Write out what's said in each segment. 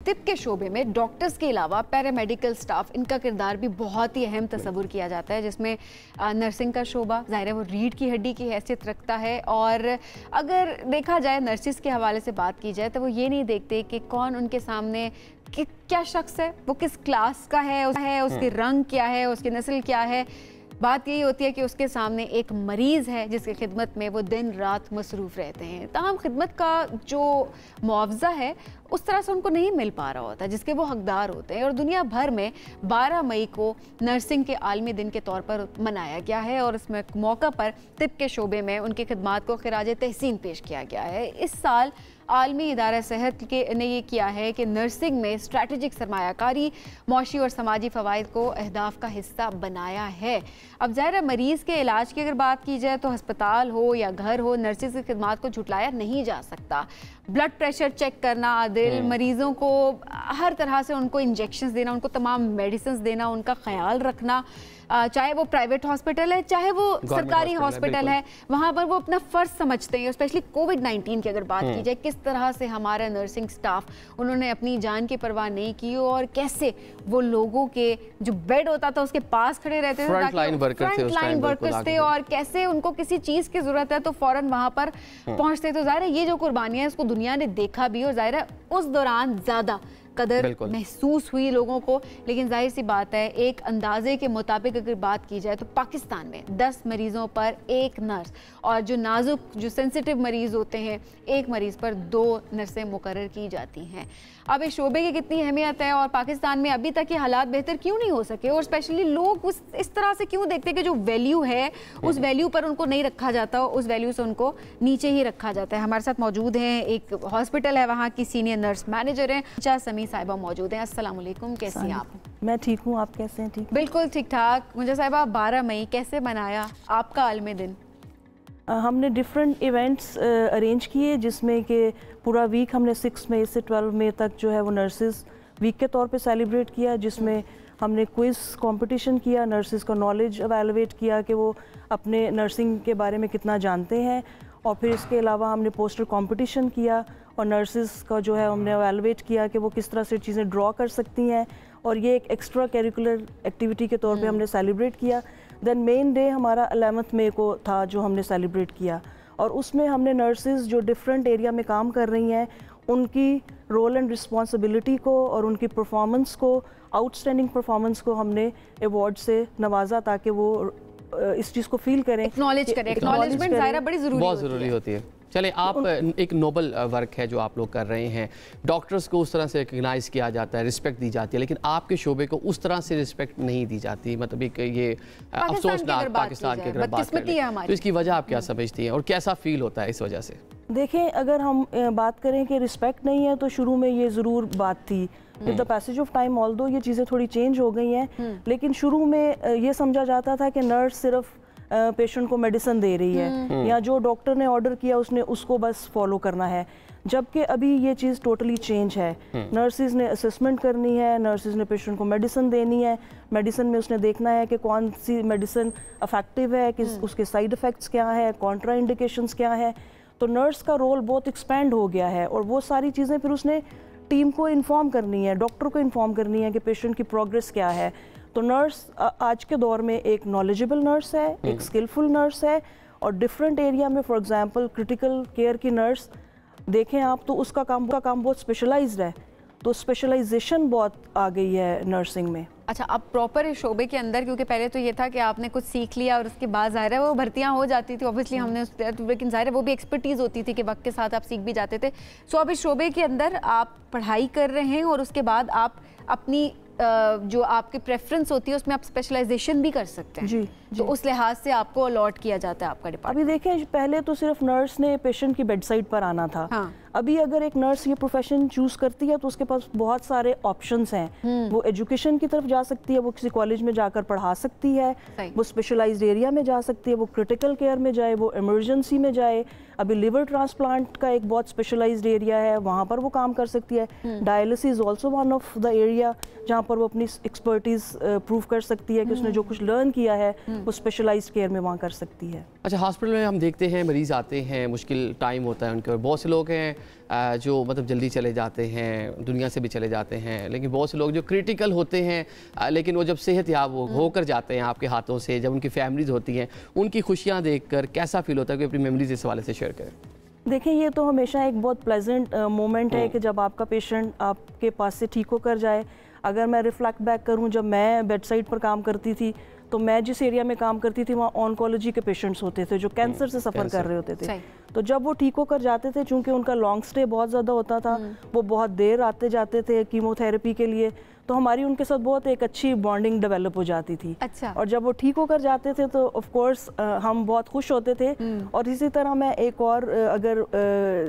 तिब के शोबे में डॉक्टर्स के अलावा पैरामेडिकल स्टाफ, इनका किरदार भी बहुत ही अहम तस्वुर किया जाता है, जिसमें नर्सिंग का शोबा ज़ाहिर है वो रीढ़ की हड्डी की हैसियत रखता है। और अगर देखा जाए नर्सिस के हवाले से बात की जाए तो वो ये नहीं देखते कि कौन उनके सामने कि क्या शख्स है, वो किस क्लास का है, उसके रंग क्या है, उसकी नस्ल क्या है। बात यही होती है कि उसके सामने एक मरीज़ है जिसकी खिदमत में वो दिन रात मसरूफ़ रहते हैं। तमाम खिदमत का जो मुआवजा है उस तरह से उनको नहीं मिल पा रहा होता जिसके वो हकदार होते हैं। और दुनिया भर में 12 मई को नर्सिंग के आलमी दिन के तौर पर मनाया गया है और इस मौका पर तिब के शोबे में उनकी खिदमात को खिराज तहसीन पेश किया गया है। इस साल आलमी इदारा सेहत ने ये किया है कि नर्सिंग में स्ट्रैटेजिक सरमायाकारी मौशी और समाजी फ़वाइद को अहदाफ का हिस्सा बनाया है। अब ज़ाहिर मरीज़ के इलाज की अगर बात की जाए तो अस्पताल हो या घर हो, नर्सिस की खिदमात को झुटलाया नहीं जा सकता। ब्लड प्रेशर चेक करना, दिल मरीज़ों को हर तरह से उनको इंजेक्शंस देना, उनको तमाम मेडिसिन देना, उनका ख्याल रखना, चाहे वो प्राइवेट हॉस्पिटल है चाहे वो सरकारी हॉस्पिटल है, वहाँ पर वो अपना फ़र्ज समझते हैं। स्पेशली कोविड-19 की अगर बात की जाए, किस तरह से हमारा नर्सिंग स्टाफ उन्होंने अपनी जान की परवाह नहीं की और कैसे वो लोगों के जो बेड होता था उसके पास खड़े रहते थे, फ्रंट लाइन वर्कर्स थे और कैसे उनको किसी चीज़ की ज़रूरत है तो फ़ौरन वहाँ पर पहुँचते। तो ज़ाहिर है ये जो कुर्बानियाँ हैं इसको दुनिया ने देखा भी और ज़ाहिर है उस दौरान ज़्यादा कदर महसूस हुई लोगों को। लेकिन जाहिर सी बात है एक अंदाजे के मुताबिक अगर बात की जाए तो पाकिस्तान में 10 मरीज़ों पर एक नर्स और जो नाजुक जो सेंसिटिव मरीज़ होते हैं एक मरीज़ पर 2 नर्सें मुकर्रर की जाती हैं। अब इस शोबे की कितनी अहमियत है और पाकिस्तान में अभी तक ये हालात बेहतर क्यों नहीं हो सके और स्पेशली लोग इस तरह से क्यों देखते हैं कि जो वैल्यू है उस वैल्यू पर उनको नहीं रखा जाता, उस वैल्यू से उनको नीचे ही रखा जाता है। हमारे साथ मौजूद हैं एक हॉस्पिटल है, वहाँ की सीनियर नर्स मैनेजर हैं मुंजा समी साहिबा मौजूद हैं। अस्सलाम वालेकुम, कैसी हैं आप? मैं ठीक हूँ, आप कैसे हैं? ठीक, बिल्कुल ठीक ठाक। मुंजा साहिबा, 12 मई कैसे मनाया आपका आलमी दिन? हमने डिफरेंट इवेंट्स अरेंज किए जिसमें कि पूरा वीक हमने 6 मई से 12 मई तक जो है वो नर्सेज वीक के तौर पे सेलिब्रेट किया, जिसमें हमने क्विज़ कंपटीशन किया, नर्सेज का नॉलेज एवेलुएट किया कि वो अपने नर्सिंग के बारे में कितना जानते हैं। और फिर इसके अलावा हमने पोस्टर कंपटीशन किया और नर्सेज का जो है हमने एवेलुएट किया कि वो किस तरह से चीज़ें ड्रॉ कर सकती हैं और ये एक एक्स्ट्रा करिकुलर एक्टिविटी के तौर पे हमने सेलिब्रेट किया। देन मेन डे हमारा 11 मई को था जो हमने सेलिब्रेट किया और उसमें हमने नर्सेज जो डिफरेंट एरिया में काम कर रही हैं उनकी रोल एंड रिस्पॉन्सिबिलिटी को और उनकी परफॉर्मेंस को, आउटस्टैंडिंग परफॉर्मेंस को हमने अवार्ड से नवाजा ताकि वो इस चीज़ को फील करें, एक्नॉलेज करें। एक्नॉलेजमेंट ज़ाहिर बड़ी ज़रूरी होती है। चले, आप एक नोबल वर्क है जो आप लोग कर रहे हैं, डॉक्टर्स को उस तरह से रिकग्नाइज़ किया जाता है, रिस्पेक्ट दी जाती है, लेकिन आपके शोबे को उस तरह से रिस्पेक्ट नहीं दी जाती। मतलब एक ये अफसोसनाक पाकिस्तान की अगर बात करें तो इसकी वजह आप क्या समझती हैं और कैसा फील होता है इस वजह से? देखें, अगर हम बात करें कि रिस्पेक्ट नहीं है तो शुरू में ये ज़रूर बात थी। With the passage of time although ये चीज़ें थोड़ी चेंज हो गई हैं, लेकिन शुरू में ये समझा जाता था कि नर्स सिर्फ पेशेंट को मेडिसिन दे रही है या जो डॉक्टर ने ऑर्डर किया उसने उसको बस फॉलो करना है, जबकि अभी ये चीज़ टोटली चेंज है। नर्सिस ने असेसमेंट करनी है, नर्सिस ने पेशेंट को मेडिसिन देनी है, मेडिसिन में उसने देखना है कि कौन सी मेडिसिन इफेक्टिव है, कि उसके साइड इफ़ेक्ट्स क्या है, कॉन्ट्रा इंडिकेशंस क्या है। तो नर्स का रोल बहुत एक्सपेंड हो गया है और वो सारी चीज़ें फिर उसने टीम को इन्फॉर्म करनी है, डॉक्टर को इन्फॉर्म करनी है कि पेशेंट की प्रोग्रेस क्या है। तो नर्स आज के दौर में एक नॉलेजेबल नर्स है, एक स्किलफुल नर्स है और डिफरेंट एरिया में, फॉर एग्जांपल क्रिटिकल केयर की नर्स देखें आप तो उसका काम बहुत स्पेशलाइज्ड है, तो स्पेशलाइजेशन बहुत आ गई है नर्सिंग में। अच्छा, अब प्रॉपर शोबे के अंदर, क्योंकि पहले तो ये था कि आपने कुछ सीख लिया और उसके बाद ज़ाहिर है वो भर्तियाँ हो जाती थी ऑब्वियसली हमने लेकिन ज़ाहिर है वो भी एक्सपर्टीज़ होती थी कि वक्त के साथ आप सीख भी जाते थे। सो अब इस शोबे के अंदर आप पढ़ाई कर रहे हैं और उसके बाद आप अपनी जो आपकी प्रेफरेंस होती है उसमें आप स्पेशलाइजेशन भी कर सकते हैं। जी। तो उस लिहाज से आपको अलॉट किया जाता है आपका डिपार्टमेंट। अभी देखें, पहले तो सिर्फ नर्स ने पेशेंट की बेड साइड पर आना था। हाँ। अभी अगर एक नर्स ये प्रोफेशन चूज करती है तो उसके पास बहुत सारे ऑप्शंस हैं। वो एजुकेशन की तरफ जा सकती है, वो किसी कॉलेज में जाकर पढ़ा सकती है, वो स्पेशलाइज्ड एरिया में जा सकती है, वो क्रिटिकल केयर में जाए, वो इमरजेंसी में जाए। अभी लिवर ट्रांसप्लांट का एक बहुत स्पेशलाइज्ड एरिया है, वहाँ पर वो काम कर सकती है। Dialysis also one of the area जहाँ पर वो अपनी एक्सपर्टीज प्रूव कर सकती है कि उसने जो कुछ लर्न किया है वो स्पेशलाइज्ड केयर में वहाँ कर सकती है। अच्छा, हॉस्पिटल में हम देखते हैं मरीज़ आते हैं, मुश्किल टाइम होता है उनके, बहुत से लोग हैं जो मतलब जल्दी चले जाते हैं, दुनिया से भी चले जाते हैं, लेकिन बहुत से लोग जो क्रिटिकल होते हैं लेकिन वो जब सेहत याब होकर जाते हैं आपके हाथों से, जब उनकी फैमिलीज होती हैं, उनकी खुशियाँ देखकर कैसा फील होता है? कि अपनी मेमोरीज इस हवाले से शेयर करें। देखिए, ये तो हमेशा एक बहुत प्लेजेंट मोमेंट है कि जब आपका पेशेंट आपके पास से ठीक होकर जाए। अगर मैं रिफ्लेक्ट बैक करूं, जब मैं बेड साइड पर काम करती थी तो मैं जिस एरिया में काम करती थी वहाँ ऑन्कोलॉजी के पेशेंट्स होते थे जो कैंसर से सफ़र कर रहे होते थे। तो जब वो ठीक होकर जाते थे, चूँकि उनका लॉन्ग स्टे बहुत ज़्यादा होता था, वो बहुत देर आते जाते थे कीमोथेरेपी के लिए, तो हमारी उनके साथ बहुत एक अच्छी बॉन्डिंग डेवलप हो जाती थी। अच्छा। और जब वो ठीक होकर जाते थे तो ऑफ कोर्स हम बहुत खुश होते थे। और इसी तरह मैं एक और अगर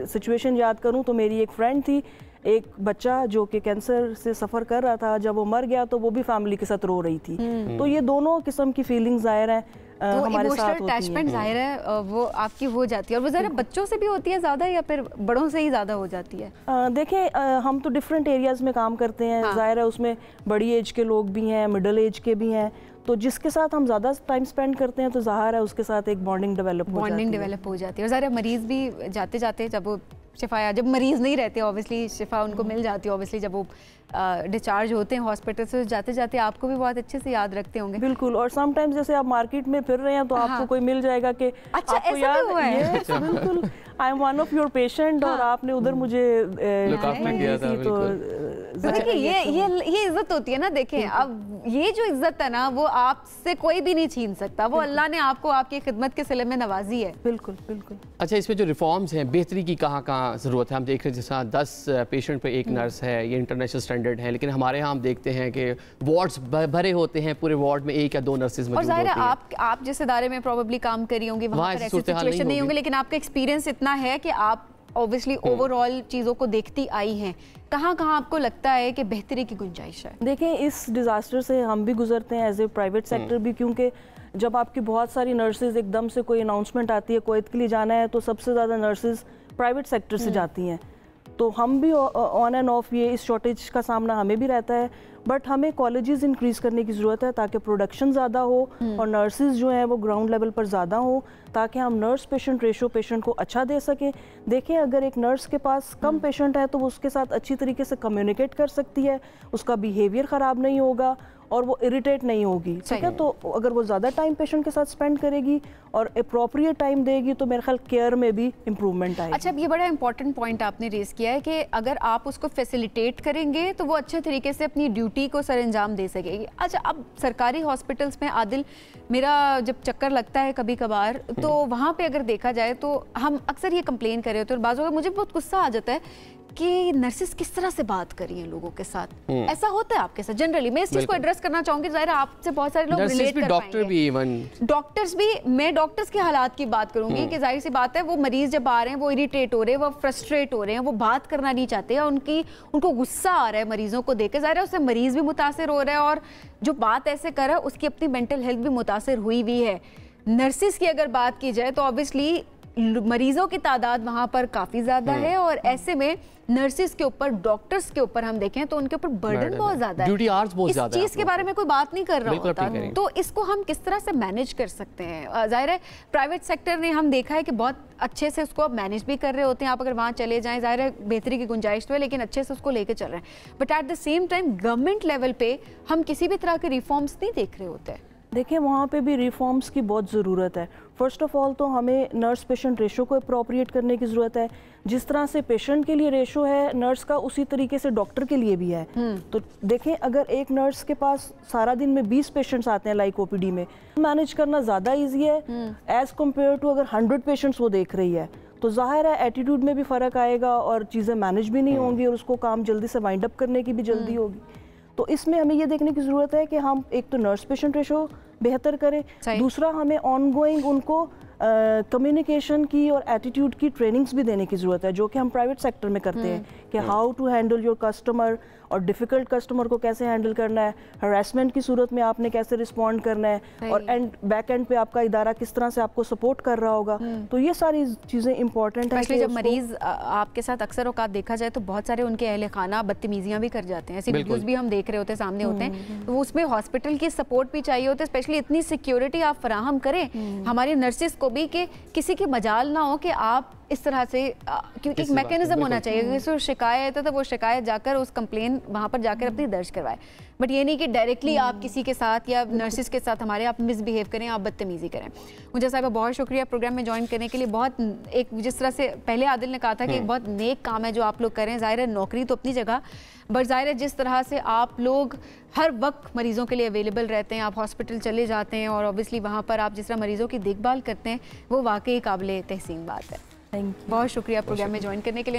सिचुएशन याद करूं तो मेरी एक फ्रेंड थी, एक बच्चा जो कि कैंसर से सफ़र कर रहा था, जब वो मर गया तो वो भी फैमिली के साथ रो रही थी। तो ये दोनों किस्म की फीलिंग्स ज़ाहिर है हमारे साथ होती हैं। अटैचमेंट ज़ाहिर है वो आपकी हो जाती है, और वो ज़रा बच्चों से भी होती है ज़्यादा या फिर बड़ों से ही ज़्यादा हो जाती है? देखें, हम तो डिफरेंट एरियाज़ में काम करते हैं। ज़ाहिर है उसमें बड़ी एज के लोग भी हैं, मिडिल एज के भी हैं, तो जिसके साथ हम ज़्यादा टाइम स्पेंड करते हैं तो ज़ाहिर है उसके साथ एक बॉन्डिंग डेवलप हो जाती है। और ज़ाहिर मरीज़ भी जाते जाते जब वो शिफा, जब मरीज़ नहीं रहते ऑब्वियसली शिफा उनको मिल जाती है, ऑब्वियसली जब वो डिस्चार्ज होते हैं हॉस्पिटल से, जाते जाते आपको भी बहुत अच्छे से याद रखते होंगे। बिल्कुल। और समटाइम्स जैसे आप मार्केट में फिर रहे हैं तो आपको कोई मिल जाएगा कि अच्छा, आपको याद है। बिल्कुल, I am one of your patient और आपने उधर मुझे किया था। तो देखिए ये इज्जत होती है ना। देखें, अब ये जो इज्जत है ना वो आपसे कोई भी नहीं छीन सकता, वो अल्लाह ने आपको आपकी खिदमत के सिले में नवाजी है। बिल्कुल बिल्कुल। अच्छा, इसमें जो रिफॉर्म्स हैं, बेहतरी की कहाँ कहाँ ज़रूरत है? हम देख रहे हैं जैसा 10 पेशेंट पे एक नर्स है, ये इंटरनेशनल स्टैंडर्ड है, लेकिन हमारे यहाँ हम देखते हैं कि वार्ड्स भरे होते हैं, पूरे वार्ड में 1 या 2 नर्सेज मौजूद होती हैं। आप जिस इदारे में प्रोबेबली काम करी होंगी वहाँ पर ऐसी सिचुएशन नहीं होंगी, लेकिन आपका एक्सपीरियंस इतना है कि आप ऑब्वियसली ओवरऑल चीज़ों को देखती आई हैं। कहाँ कहाँ आपको लगता है कि बेहतरी की गुंजाइश है? देखें, इस डिज़ास्टर से हम भी गुजरते हैं एज ए प्राइवेट सेक्टर भी, क्योंकि जब आपकी बहुत सारी नर्सेज एकदम से कोई अनाउंसमेंट आती है कुवैत के लिए जाना है तो सबसे ज़्यादा नर्सेज प्राइवेट सेक्टर से जाती हैं। तो हम भी ऑन एंड ऑफ ये इस शॉर्टेज का सामना हमें भी रहता है, बट हमें कॉलेजेस इंक्रीज़ करने की ज़रूरत है ताकि प्रोडक्शन ज़्यादा हो और नर्सेज जो हैं वो ग्राउंड लेवल पर ज़्यादा हो, ताकि हम नर्स पेशेंट रेशो पेशेंट को अच्छा दे सकें। देखिए, अगर एक नर्स के पास कम पेशेंट है तो वो उसके साथ अच्छी तरीके से कम्युनिकेट कर सकती है, उसका बिहेवियर ख़राब नहीं होगा और वो इरिटेट नहीं होगी, ठीक है। तो अगर वो ज़्यादा टाइम पेशेंट के साथ स्पेंड करेगी और अप्रोप्रिएट टाइम देगी तो मेरे ख्याल केयर में भी इम्प्रूवमेंट आएगी। अच्छा, अब ये बड़ा इंपॉर्टेंट पॉइंट आपने रेज किया है कि अगर आप उसको फैसिलिटेट करेंगे तो वो अच्छे तरीके से अपनी ड्यूटी को सर अंजाम दे सकेगी। अच्छा, अब सरकारी हॉस्पिटल्स में आदिल, मेरा जब चक्कर लगता है कभी कभार तो वहाँ पे अगर देखा जाए तो हम अक्सर ये कंप्लेन कर रहे होते हैं और बाज़ अगर मुझे बहुत गुस्सा आ जाता है कि नर्सेस किस तरह से बात कर रही हैं लोगों के साथ। ऐसा होता है आपके साथ जनरली? मैं इस चीज को एड्रेस करना चाहूंगी, जाहिर है आपसे बहुत सारे लोग रिलेट कर डॉक्टर भी, इवन डॉक्टर्स भी। मैं डॉक्टर्स के हालात की बात करूंगी कि जाहिर सी बात है वो मरीज जब आ रहे हैं वो इरिटेट हो रहे हैं, वो फ्रस्ट्रेट हो रहे हैं, वो बात करना नहीं चाहते हैं, उनको गुस्सा आ रहा है मरीजों को देख के, जाहिर है उससे मरीज भी मुतासिर हो रहा है और जो बात ऐसे कर रहा है उसकी अपनी मेंटल हेल्थ भी मुतासिर हुई हुई है। नर्सिस की अगर बात की जाए तो ऑब्वियसली मरीजों की तादाद वहाँ पर काफ़ी ज़्यादा है और ऐसे में नर्सिस के ऊपर, डॉक्टर्स के ऊपर हम देखें तो उनके ऊपर बर्डन बहुत ज़्यादा है, ड्यूटी आवर्स बहुत ज़्यादा है। इस चीज़ के बारे में कोई बात नहीं कर रहा होता, तो इसको हम किस तरह से मैनेज कर सकते हैं? जाहिर है प्राइवेट सेक्टर ने हम देखा है कि बहुत अच्छे से उसको मैनेज भी कर रहे होते हैं। आप अगर वहाँ चले जाएँ, जाहिर है बेहतरी की गुंजाइश तो है, लेकिन अच्छे से उसको लेके चल रहे हैं, but at the same time government level पे हम किसी भी तरह के रिफॉर्म्स नहीं देख रहे होते हैं। देखिए, वहाँ पे भी रिफॉर्म्स की बहुत ज़रूरत है। फ़र्स्ट ऑफ ऑल तो हमें नर्स पेशेंट रेशो को अप्रोप्रिएट करने की ज़रूरत है। जिस तरह से पेशेंट के लिए रेशो है नर्स का, उसी तरीके से डॉक्टर के लिए भी है। तो देखें, अगर एक नर्स के पास सारा दिन में 20 पेशेंट्स आते हैं लाइक ओपीडी में, मैनेज करना ज़्यादा ईजी है एज़ कम्पेयर टू अगर 100 पेशेंट्स वो देख रही है। तो ज़ाहिर है एटीट्यूड में भी फ़र्क आएगा और चीज़ें मैनेज भी नहीं होंगी और उसको काम जल्दी से वाइंड अप करने की भी जल्दी होगी। तो इसमें हमें ये देखने की ज़रूरत है कि हम एक तो नर्स पेशेंट रेशो बेहतर करें, दूसरा हमें ऑनगोइंग उनको कम्युनिकेशन की और एटीट्यूड की ट्रेनिंग्स भी देने की ज़रूरत है, जो कि हम प्राइवेट सेक्टर में करते हैं कि how to handle your customer और डिफ़िकल्ट कस्टमर को कैसे हैंडल करना है, हरासमेंट की सूरत में आपने कैसे रिस्पॉन्ड करना है और बैक एंड पे आपका इदारा किस तरह से आपको सपोर्ट कर रहा होगा। तो ये सारी चीज़ें इंपॉर्टेंट है। जब मरीज़ आपके साथ अक्सर औकात देखा जाए तो बहुत सारे उनके अहले खाना बदतमीजियाँ भी कर जाते हैं, ऐसी वीडियोज़ भी हम देख रहे होते हैं, सामने होते हैं, तो उसमें हॉस्पिटल की सपोर्ट भी चाहिए होती है। स्पेशली इतनी सिक्योरिटी आप फराहम करें हमारी नर्सिस को भी कि किसी की मजाल ना हो कि आप इस तरह से क्योंकि एक मैकेनिज्म होना चाहिए, अगर शिकायत है तो वो शिकायत जाकर उस कंप्लेन वहाँ पर जाकर अपनी दर्ज करवाए, बट ये नहीं कि डायरेक्टली आप किसी के साथ या नर्सिस के साथ हमारे आप मिसबिहेव करें, आप बदतमीजी करें। मुझे साहिबा बहुत शुक्रिया प्रोग्राम में ज्वाइन करने के लिए। बहुत एक जिस तरह से पहले आदिल ने कहा था कि एक बहुत नेक काम है जो आप लोग करें, ज़ाहिर है नौकरी तो अपनी जगह, बट ज़ाहिर है जिस तरह से आप लोग हर वक्त मरीज़ों के लिए अवेलेबल रहते हैं, आप हॉस्पिटल चले जाते हैं और ऑब्वियसली वहाँ पर आप जिस तरह मरीज़ों की देखभाल करते हैं वो वाकई काबिल तहसीन बात है। थैंक यू, बहुत शुक्रिया प्रोग्राम में ज्वाइन करने के लिए।